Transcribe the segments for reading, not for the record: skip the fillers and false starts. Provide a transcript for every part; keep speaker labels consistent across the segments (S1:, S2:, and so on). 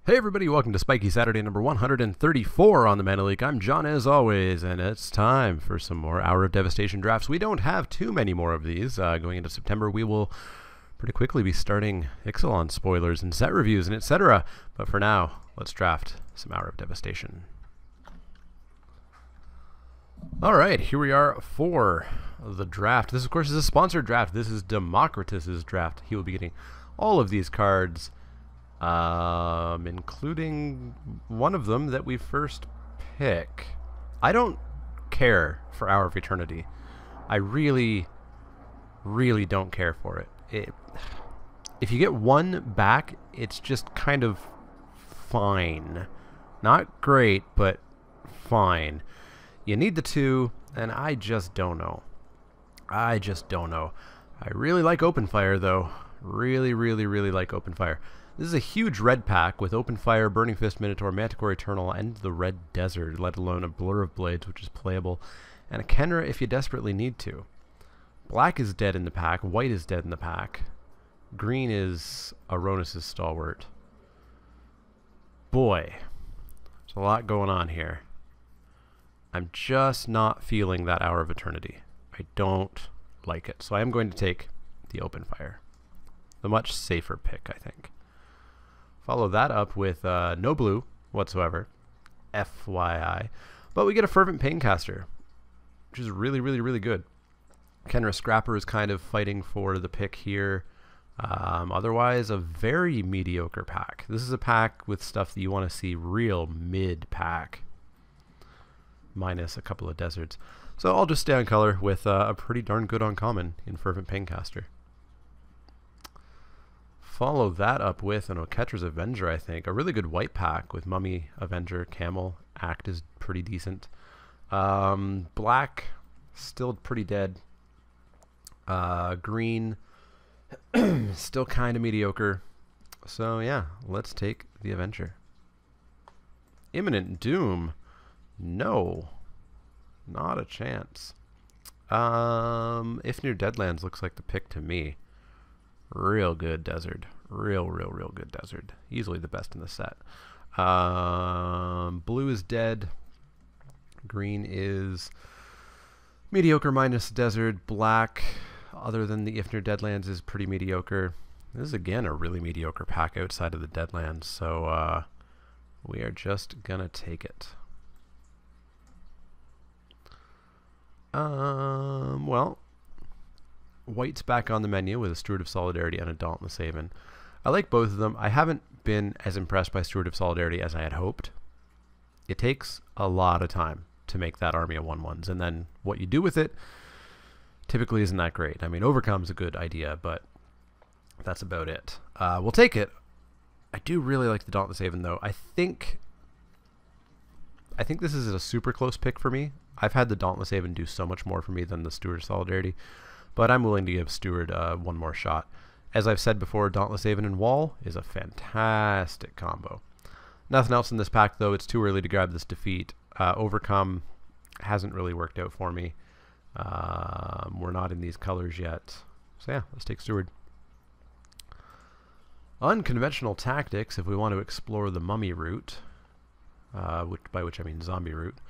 S1: Hey everybody, welcome to Spikey Saturday number 134 on the Mana Leek. I'm John as always, and it's time for some more Hour of Devastation drafts. We don't have too many more of these. Going into September, we will pretty quickly be starting Ixalan spoilers and set reviews and etc. But for now, let's draft some Hour of Devastation. Alright, here we are for the draft. This, of course, is a sponsored draft. This is Democritus's draft. He will be getting all of these cards, including one of them that we first pick. I don't care for Hour of Eternity. I really don't care for it. If you get one back, it's just kind of fine. Not great, but fine. You need the two, and I just don't know. I really like Open Fire, though. Really like Open Fire. This is a huge red pack with Open Fire, Burning Fist, Minotaur, Manticore Eternal, and the Red Desert, let alone a Blur of Blades, which is playable, and a Kenra if you desperately need to. Black is dead in the pack, white is dead in the pack, green is Aronis' Stalwart. Boy, there's a lot going on here. I'm just not feeling that Hour of Eternity. I don't like it, so I am going to take the Open Fire. The much safer pick, I think. Follow that up with no blue whatsoever, FYI. But we get a Fervent Paincaster, which is really good. Kenra Scrapper is kind of fighting for the pick here. Otherwise, a very mediocre pack. This is a pack with stuff that you want to see real mid-pack, minus a couple of deserts. So I'll just stay on color with a pretty darn good uncommon in Fervent Paincaster. Follow that up with an Oketra's Avenger, I think. A really good white pack with Mummy, Avenger, Camel. Act is pretty decent. Black, still pretty dead. Green, still kind of mediocre. So yeah, let's take the Avenger. Imminent Doom. No. Not a chance. If Near Deadlands looks like the pick to me. Real good desert. Real good desert. Easily the best in the set. Blue is dead. Green is mediocre minus desert. Black, other than the If Near Deadlands, is pretty mediocre. This is again a really mediocre pack outside of the Deadlands, so we are just gonna take it. Well, white's back on the menu with a Steward of Solidarity and a Dauntless Haven. I like both of them. I haven't been as impressed by Steward of Solidarity as I had hoped. It takes a lot of time to make that army of 1/1s, and then what you do with it typically isn't that great. I mean, Overcome's a good idea, but that's about it. We'll take it. I do really like the Dauntless Haven, though. I think this is a super close pick for me. I've had the Dauntless Haven do so much more for me than the Steward of Solidarity, but I'm willing to give Steward one more shot. As I've said before, Dauntless Haven and Wall is a fantastic combo. Nothing else in this pack, though. It's too early to grab this defeat. Overcome hasn't really worked out for me. We're not in these colors yet. So yeah, let's take Steward. Unconventional tactics, if we want to explore the mummy route, by which I mean zombie route.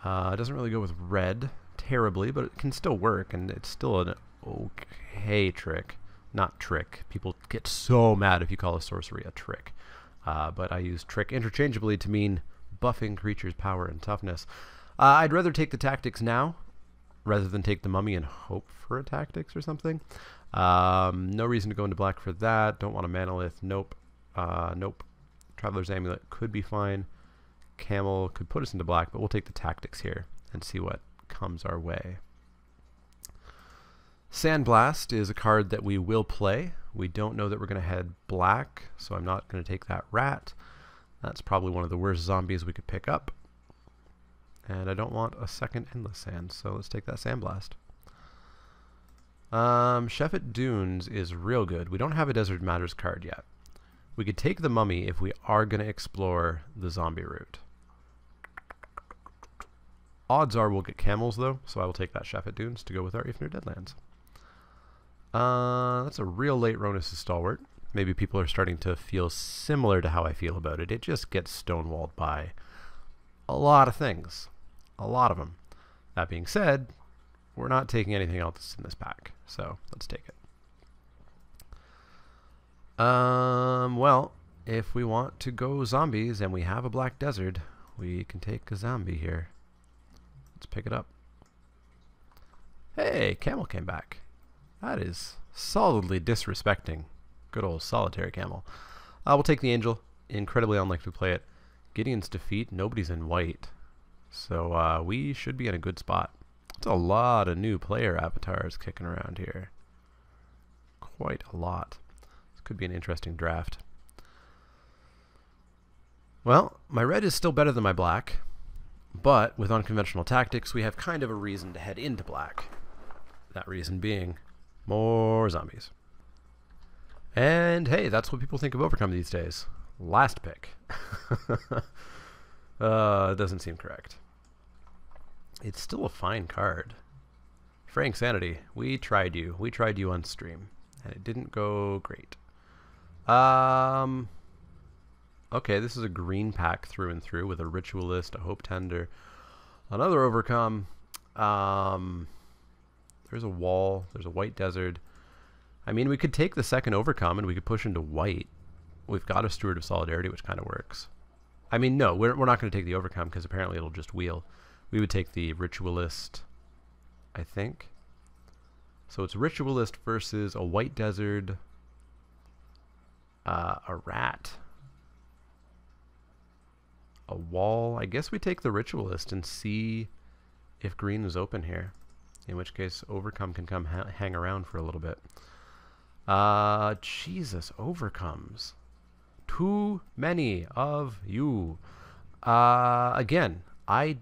S1: It doesn't really go with red terribly, but it can still work, and it's still an okay trick. Not trick. People get so mad if you call a sorcery a trick. But I use trick interchangeably to mean buffing creatures' power and toughness. I'd rather take the tactics now rather than take the mummy and hope for a tactics or something. No reason to go into black for that. Don't want a Manolith. Nope. Nope. Traveler's Amulet could be fine. Camel could put us into black, but we'll take the tactics here and see what comes our way. Sandblast is a card that we will play. We don't know that we're going to head black, so I'm not going to take that rat. That's probably one of the worst zombies we could pick up. And I don't want a second Endless Sand, so let's take that Sandblast. Shephet Dunes is real good. We don't have a Desert Matters card yet. We could take the Mummy if we are going to explore the zombie route. Odds are we'll get camels, though, so I will take that Shephet Dunes to go with our If Near Deadlands. That's a real late Aronis' Stalwart. maybe people are starting to feel similar to how I feel about it. It just gets stonewalled by a lot of things. A lot of them. That being said, we're not taking anything else in this pack, so let's take it. Well, if we want to go zombies and we have a black desert, we can take a zombie here. Let's pick it up. Hey, Camel came back. That is solidly disrespecting good old solitary Camel. We'll take the Angel. Incredibly unlikely to play it. Gideon's defeat. Nobody's in white. So we should be in a good spot. It's a lot of new player avatars kicking around here. Quite a lot. This could be an interesting draft. Well, my red is still better than my black, but with unconventional tactics, we have kind of a reason to head into black. That reason being more zombies. And hey, that's what people think of Overcome these days. Last pick. It doesn't seem correct. It's still a fine card. Frank Sanity, we tried you. We tried you on stream, and it didn't go great. Okay, this is a green pack through and through with a Ritualist, a Hope Tender, another Overcome. There's a wall. There's a white desert. I mean, we could take the second Overcome and we could push into white. We've got a Steward of Solidarity, which kind of works. I mean, no, we're not going to take the Overcome because apparently it'll just wheel. We would take the Ritualist, I think. So it's Ritualist versus a white desert, a rat, a wall. I guess we take the Ritualist and see if green is open here. In which case, Overcome can come hang around for a little bit. Jesus, Overcomes. Too many of you. Again, I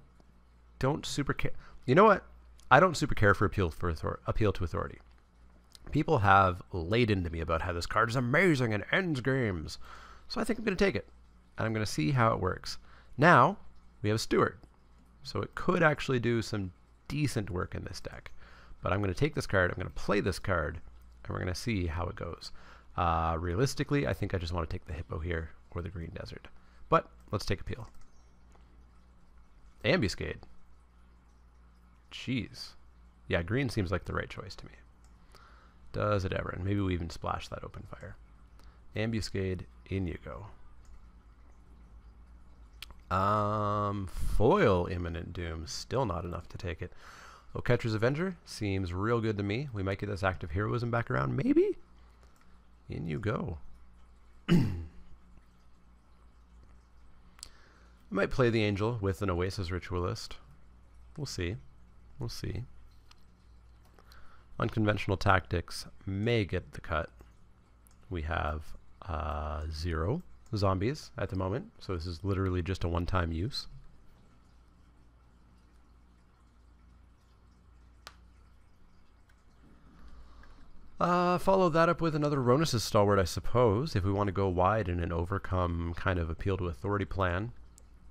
S1: don't super care. You know what? I don't super care for appeal to authority. People have laid into me about how this card is amazing and ends games. So I think I'm going to take it. And I'm going to see how it works. Now, we have a Steward. So it could actually do some decent work in this deck. But I'm going to take this card, I'm going to play this card, and we're going to see how it goes. Realistically, I think I just want to take the Hippo here, or the Green Desert. But, let's take Appeal. Ambuscade. Jeez. Yeah, green seems like the right choice to me. Does it ever? And maybe we even splash that Open Fire. Ambuscade, in you go. Foil Imminent Doom, still not enough to take it. Oh, Catcher's Avenger seems real good to me. We might get this Active Heroism back around, maybe? In you go. I might play the Angel with an Oasis Ritualist. We'll see. We'll see. Unconventional Tactics may get the cut. We have 0 zombies at the moment, so this is literally just a one-time use. Follow that up with another Ronus' Stalwart, I suppose, if we want to go wide in an Overcome kind of appeal to authority plan.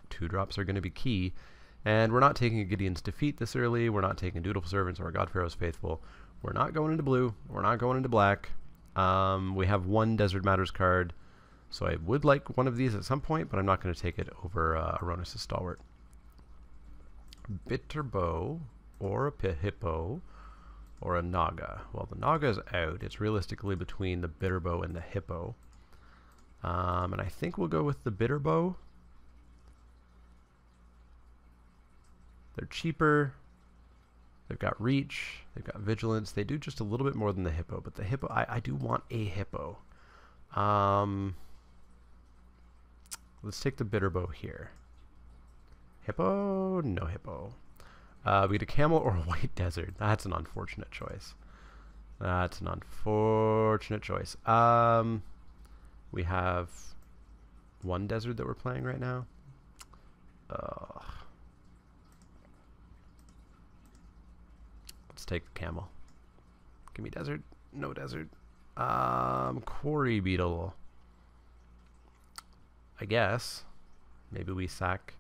S1: 2-drops are going to be key, and we're not taking a Gideon's Defeat this early. We're not taking Dutiful Servants or God Pharaoh's Faithful. We're not going into blue. We're not going into black. We have one Desert Matters card, so I would like one of these at some point, but I'm not going to take it over Aronis' Stalwart. Bitter Bow, or a Hippo, or a Naga. Well, the Naga is out. It's realistically between the Bitter Bow and the Hippo. And I think we'll go with the Bitter Bow. They're cheaper. They've got reach. They've got vigilance. They do just a little bit more than the Hippo, but the Hippo, I do want a Hippo. Let's take the Bitter Bow here. Hippo? No Hippo. We get a Camel or a White Desert. That's an unfortunate choice. That's an unfortunate choice. We have one Desert that we're playing right now. Let's take the Camel. Give me Desert. No Desert. Quarry Beetle. I guess. Maybe we sack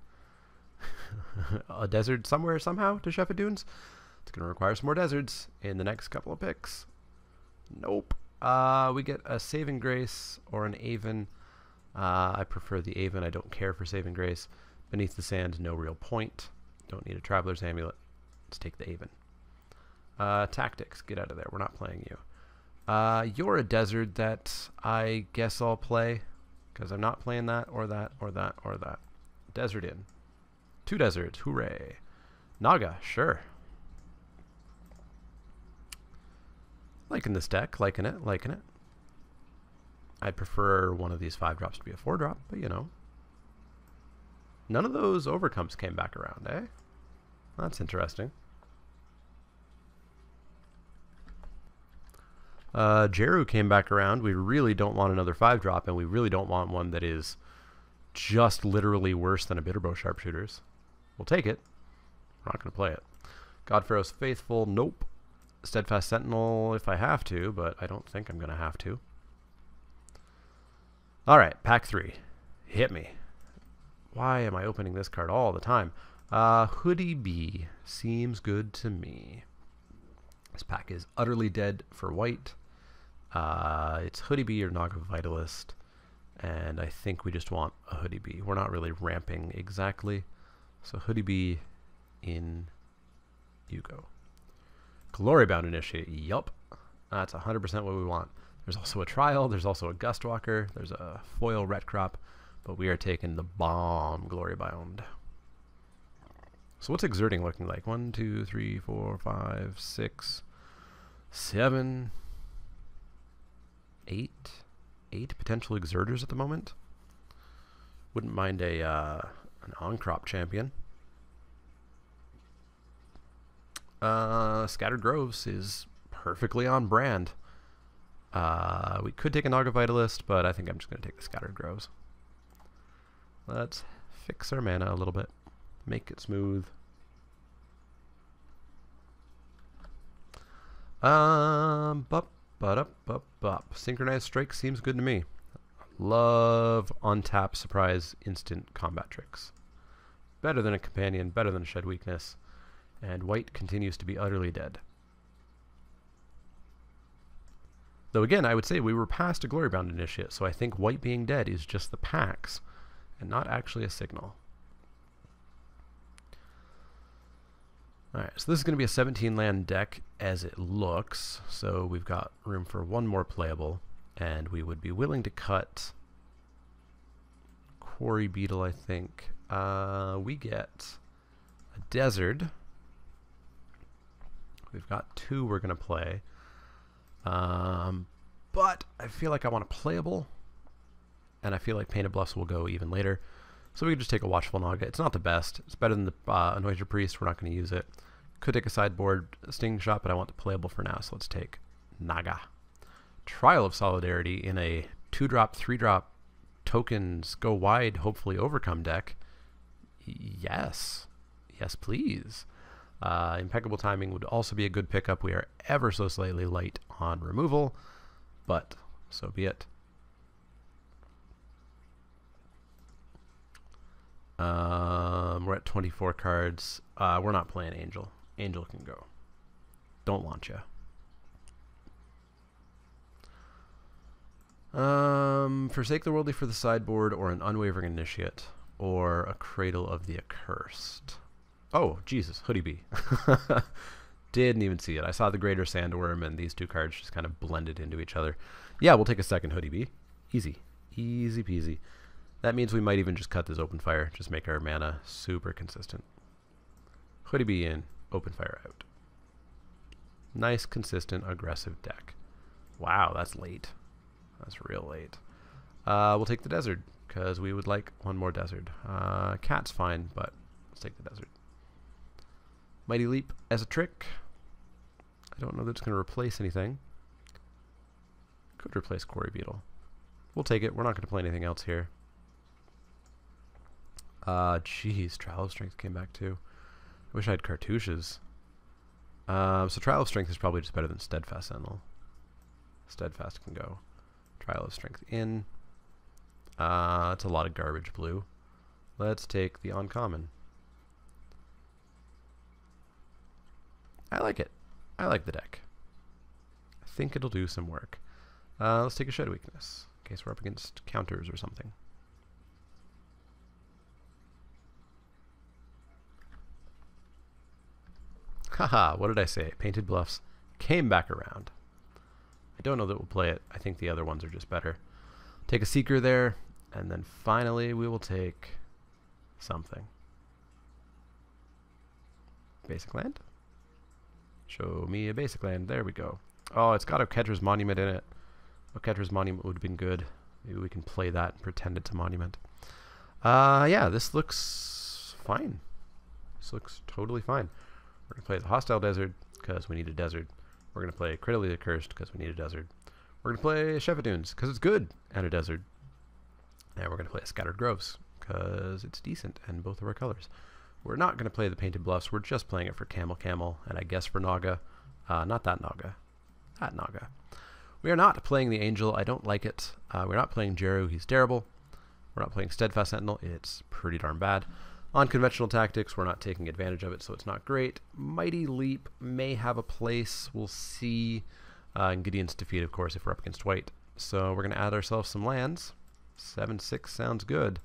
S1: a desert somewhere somehow to Chef of Dunes. It's going to require some more deserts in the next couple of picks. Nope. We get a Saving Grace or an Aven. I prefer the Aven. I don't care for Saving Grace. Beneath the Sand, no real point. Don't need a Traveler's Amulet. Let's take the Aven. Tactics, get out of there. We're not playing you. You're a desert that I guess I'll play, because I'm not playing that or that or that or that. Desert in. 2 deserts, hooray. Naga, sure. Liking this deck, liking it, liking it. I'd prefer one of these 5-drops to be a 4-drop, but you know. None of those overcomes came back around, eh? That's interesting. Jeru came back around. We really don't want another 5-drop, and we really don't want one that is just literally worse than a Bitterbow Sharpshooters. We'll take it. We're not going to play it. Godpharaoh's Faithful, nope. Steadfast Sentinel if I have to, but I don't think I'm going to have to. Alright, pack 3. Hit me. Why am I opening this card all the time? Hoodie B seems good to me. This pack is utterly dead for white. It's Hoodie B or Naga Vitalist, and I think we just want a Hoodie B. We're not really ramping exactly, so Hoodie B in you go. Glorybound Initiate, yup. That's 100% what we want. There's also a Trial, there's also a Gustwalker, there's a Foil Retcrop, but we are taking the bomb Glorybound. So what's Exerting looking like? 1, 2, 3, 4, 5, 6, 7, 8. 8 potential Exerters at the moment. Wouldn't mind a an on-crop champion. Scattered Groves is perfectly on brand. We could take a Naga Vitalist, but I think I'm just going to take the Scattered Groves. Let's fix our mana a little bit. Make it smooth. Synchronized Strike seems good to me. Love on-tap surprise instant combat tricks. Better than a companion, better than a Shed Weakness. And white continues to be utterly dead. Though again, I would say we were past a Glorybound Initiate, so I think white being dead is just the packs, and not actually a signal. Alright, so this is going to be a 17-land deck as it looks, so we've got room for one more playable, and we would be willing to cut Quarry Beetle, I think. We get a Desert. We've got 2 we're going to play. But I feel like I want a playable, and I feel like Painted Bluffs will go even later. So we could just take a Watchful Naga. It's not the best. It's better than the Anointed Priest. We're not going to use it. Could take a sideboard Stinging Shot, but I want the playable for now, so let's take Naga. Trial of Solidarity in a 2-drop, 3-drop tokens go wide, hopefully overcome deck. Yes. Yes, please. Impeccable Timing would also be a good pickup. We are ever so slightly light on removal, but so be it. We're at 24 cards. We're not playing Angel. Angel can go. Don't want you. Forsake the Worldly for the sideboard, or an Unwavering Initiate, or a Cradle of the Accursed. Oh, Jesus, Hoodie Bee. Didn't even see it. I saw the Greater Sandworm, and these 2 cards just kind of blended into each other. Yeah, we'll take a second Hoodie Bee. Easy. Easy peasy. That means we might even just cut this Open Fire. Just make our mana super consistent. Hoodie Bee in, Open Fire out. Nice, consistent, aggressive deck. Wow, that's late. That's real late. We'll take the Desert, because we would like one more Desert. Cat's fine, but let's take the Desert. Mighty Leap as a trick. I don't know that it's going to replace anything. Could replace Quarry Beetle. We'll take it. We're not going to play anything else here. Jeez, Trial of Strength came back too. I wish I had cartouches. So Trial of Strength is probably just better than Steadfast Sentinel. Steadfast can go. Trial of Strength in. It's a lot of garbage blue. Let's take the uncommon. I like it. I like the deck. I think it'll do some work. Let's take a shed weakness in case we're up against counters or something. Haha, what did I say? Painted Bluffs came back around. I don't know that we'll play it. I think the other ones are just better. Take a Seeker there, and then finally we will take something. Basic land? Show me a basic land. There we go. Oh, it's got a Ketra's Monument in it. A Ketra's Monument would have been good. Maybe we can play that and pretend it's a monument. Yeah, this looks fine. This looks totally fine. We're going to play the Hostile Desert because we need a desert. We're going to play Critically Accursed because we need a desert. We're going to play Shepherd Dunes because it's good and a desert. And we're going to play Scattered Groves because it's decent and both of our colors. We're not going to play the Painted Bluffs. We're just playing it for Camel, and I guess for Naga. Not that Naga. That Naga. We are not playing the Angel. I don't like it. We're not playing Jeru. He's terrible. We're not playing Steadfast Sentinel. It's pretty darn bad. Unconventional tactics, we're not taking advantage of it, so it's not great. Mighty Leap may have a place. We'll see. And Gideon's Defeat, of course, if we're up against white. So we're going to add ourselves some lands. 7-6 sounds good.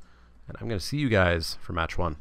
S1: And I'm going to see you guys for match 1.